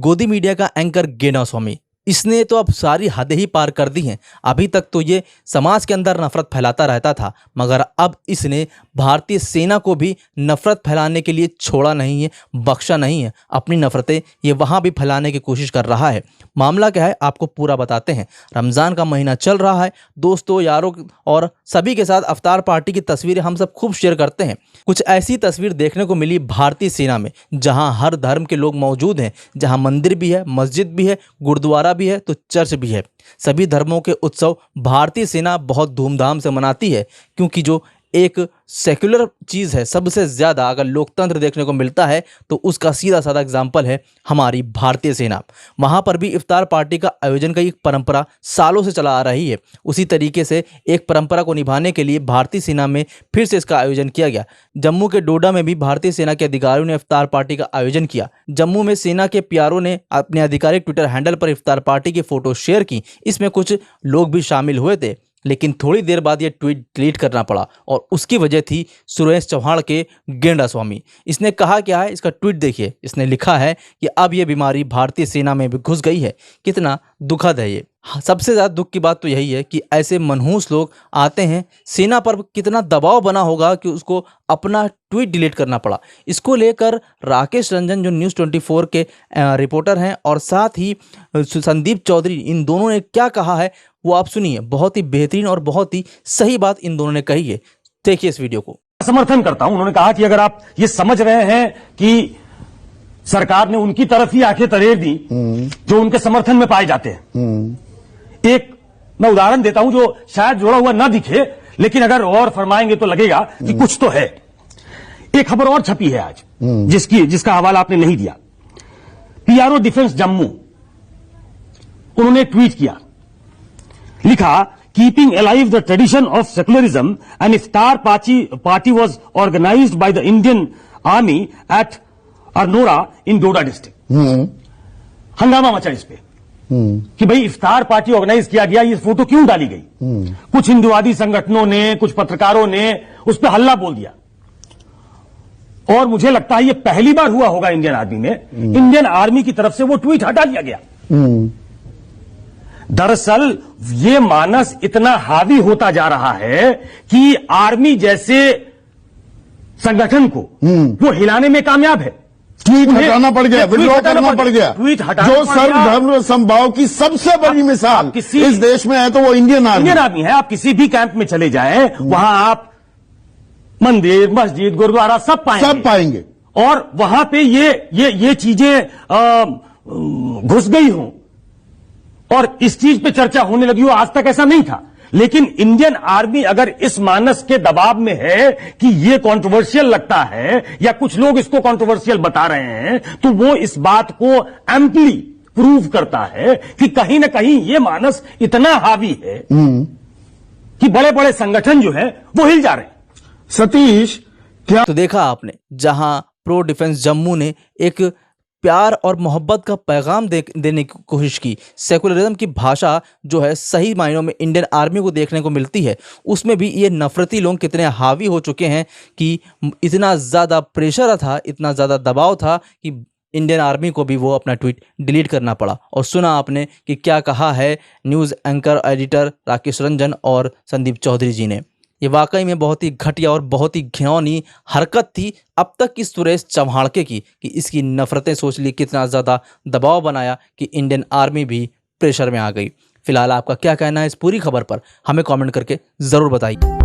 गोदी मीडिया का एंकर गेना स्वामी, इसने तो अब सारी हदें ही पार कर दी हैं। अभी तक तो ये समाज के अंदर नफरत फैलाता रहता था, मगर अब इसने भारतीय सेना को भी नफरत फैलाने के लिए छोड़ा नहीं है, बख्शा नहीं है। अपनी नफरतें ये वहाँ भी फैलाने की कोशिश कर रहा है। मामला क्या है आपको पूरा बताते हैं। रमज़ान का महीना चल रहा है, दोस्तों यारों और सभी के साथ अफ्तार पार्टी की तस्वीरें हम सब खूब शेयर करते हैं। कुछ ऐसी तस्वीर देखने को मिली भारतीय सेना में, जहां हर धर्म के लोग मौजूद हैं, जहां मंदिर भी है, मस्जिद भी है, गुरुद्वारा भी है तो चर्च भी है। सभी धर्मों के उत्सव भारतीय सेना बहुत धूमधाम से मनाती है, क्योंकि जो एक सेक्युलर चीज़ है, सबसे ज़्यादा अगर लोकतंत्र देखने को मिलता है तो उसका सीधा साधा एग्जाम्पल है हमारी भारतीय सेना। वहाँ पर भी इफ्तार पार्टी का आयोजन का एक परंपरा सालों से चला आ रही है। उसी तरीके से एक परंपरा को निभाने के लिए भारतीय सेना में फिर से इसका आयोजन किया गया। जम्मू के डोडा में भी भारतीय सेना के अधिकारियों ने इफ्तार पार्टी का आयोजन किया। जम्मू में सेना के प्यारों ने अपने आधिकारिक ट्विटर हैंडल पर इफ्तार पार्टी की फ़ोटो शेयर की। इसमें कुछ लोग भी शामिल हुए थे, लेकिन थोड़ी देर बाद ये ट्वीट डिलीट करना पड़ा और उसकी वजह थी सुरेश चौहान के गेंडा स्वामी। इसने कहा क्या है, इसका ट्वीट देखिए। इसने लिखा है कि अब ये बीमारी भारतीय सेना में भी घुस गई है। कितना दुखद है ये। सबसे ज़्यादा दुख की बात तो यही है कि ऐसे मनहूस लोग आते हैं, सेना पर कितना दबाव बना होगा कि उसको अपना ट्वीट डिलीट करना पड़ा। इसको लेकर राकेश रंजन जो न्यूज़ 24 के रिपोर्टर हैं और साथ ही संदीप चौधरी, इन दोनों ने क्या कहा है वो आप सुनिए। बहुत ही बेहतरीन और बहुत ही सही बात इन दोनों ने कही है। देखिए इस वीडियो को। समर्थन करता हूं। उन्होंने कहा कि अगर आप ये समझ रहे हैं कि सरकार ने उनकी तरफ ही आंखें तरेर दी जो उनके समर्थन में पाए जाते हैं। एक मैं उदाहरण देता हूं जो शायद जोड़ा हुआ ना दिखे, लेकिन अगर और फरमाएंगे तो लगेगा कि कुछ तो है। एक खबर और छपी है आज, जिसका हवाला आपने नहीं दिया। पीआरओ डिफेंस जम्मू, उन्होंने ट्वीट किया, लिखा, keeping alive the tradition of secularism and iftar party was organised by the Indian army at Arnora in Doda district. हंगामा मचा इस पे कि भाई इफ्तार पार्टी ऑर्गेनाइज किया गया, ये फोटो क्यों डाली गई। कुछ हिंदुवादी संगठनों ने, कुछ पत्रकारों ने उस पर हल्ला बोल दिया। और मुझे लगता है ये पहली बार हुआ होगा इंडियन आर्मी में। इंडियन आर्मी की तरफ से वो ट्वीट हटा लिया गया। दरअसल ये मानस इतना हावी होता जा रहा है कि आर्मी जैसे संगठन को वो हिलाने में कामयाब है। ट्वीट हटाना पड़ गया, विड्रॉ करना पड़ गया। ट्वीट हटाना जो सर्वधर्म समभाव की सबसे बड़ी मिसाल इस देश में है तो वो इंडियन आर्मी है। आप किसी भी कैंप में चले जाएं, वहां आप मंदिर, मस्जिद, गुरुद्वारा सब पाएंगे। और वहां पे ये चीजें घुस गई हों और इस चीज पे चर्चा होने लगी हो, आज तक ऐसा नहीं था। लेकिन इंडियन आर्मी अगर इस मानस के दबाव में है कि ये कंट्रोवर्शियल लगता है या कुछ लोग इसको कंट्रोवर्शियल बता रहे हैं, तो वो इस बात को एम्पली प्रूव करता है कि कहीं ना कहीं ये मानस इतना हावी है कि बड़े बड़े संगठन जो है वो हिल जा रहे हैं। सतीश, क्या तो देखा आपने, जहां प्रो डिफेंस जम्मू ने एक प्यार और मोहब्बत का पैगाम देने की कोशिश की। सेकुलरिज्म की भाषा जो है सही मायनों में इंडियन आर्मी को देखने को मिलती है। उसमें भी ये नफरती लोग कितने हावी हो चुके हैं कि इतना ज़्यादा प्रेशर था, इतना ज़्यादा दबाव था कि इंडियन आर्मी को भी वो अपना ट्वीट डिलीट करना पड़ा। और सुना आपने कि क्या कहा है news anchor editor Rakesh Ranjan और संदीप चौधरी जी ने। ये वाकई में बहुत ही घटिया और बहुत ही घिनौनी हरकत थी अब तक की सुरेश चौहान की कि इसकी नफरतें सोच ली, कितना ज़्यादा दबाव बनाया कि इंडियन आर्मी भी प्रेशर में आ गई। फिलहाल आपका क्या कहना है इस पूरी खबर पर, हमें कमेंट करके ज़रूर बताइए।